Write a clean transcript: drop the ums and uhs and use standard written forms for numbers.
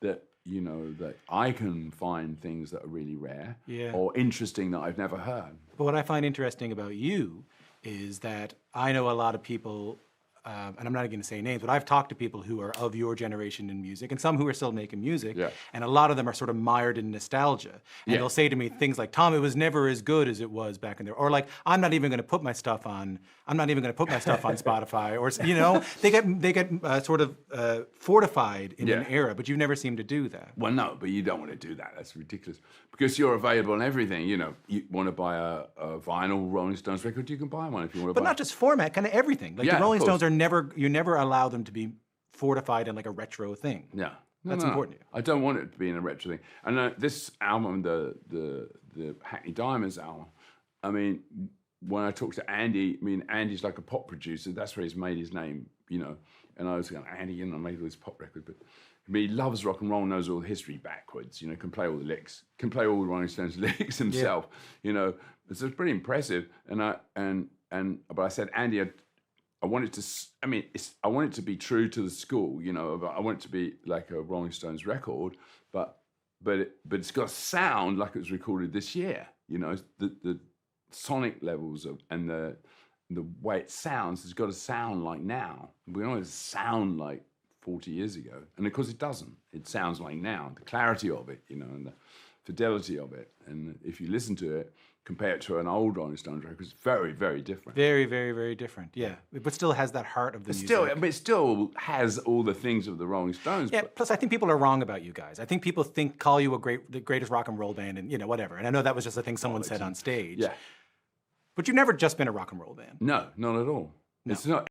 that, you know, that I can find things that are really rare Yeah. or interesting that I've never heard. But what I find interesting about you is that I know a lot of people, and I'm not going to say names, but I've talked to people who are of your generation in music and some who are still making music. Yeah. And a lot of them are sort of mired in nostalgia. And Yeah. they'll say to me things like, Tom, it was never as good as it was back in there. Or like, I'm not even going to put my stuff on Spotify. Or, you know, they get sort of fortified in an era, but you never seem to do that. Well, no, but you don't want to do that. That's ridiculous. Because you're available on everything. You know, you want to buy a vinyl Rolling Stones record, you can buy one if you want to buy. But not just format, kind of everything. Like the Rolling Stones are you never allow them to be fortified in like a retro thing. Yeah. That's important to you. I don't want it to be in a retro thing. And this album, the Hackney Diamonds album, I mean, when I talked to Andy, I mean, Andy's like a pop producer. That's where he's made his name, you know. And I was going, Andy, you know, I made all this pop record, but he loves rock and roll, knows all the history backwards, you know, can play all the licks, can play all the Rolling Stones lyrics himself, you know. So it's pretty impressive. But I said, Andy, I want it to, I mean, I want it to be true to the school, you know. I want it to be like a Rolling Stones record, but it's got to sound like it was recorded this year, you know. The sonic levels and the way it sounds has got to sound like now. We don't want it to sound like 40 years ago, and of course it doesn't. It sounds like now. The clarity of it, you know, and the fidelity of it, and if you listen to it, compare it to an old Rolling Stones record, it's very, very different. Very, very, very different. Yeah, but still has that heart of the music. But it still has all the things of the Rolling Stones. Yeah. Plus, I think people are wrong about you guys. I think people call you the greatest rock and roll band, and you know whatever. And I know that was just a thing someone said on stage. Yeah. But you've never just been a rock and roll band. No, not at all. No. It's not.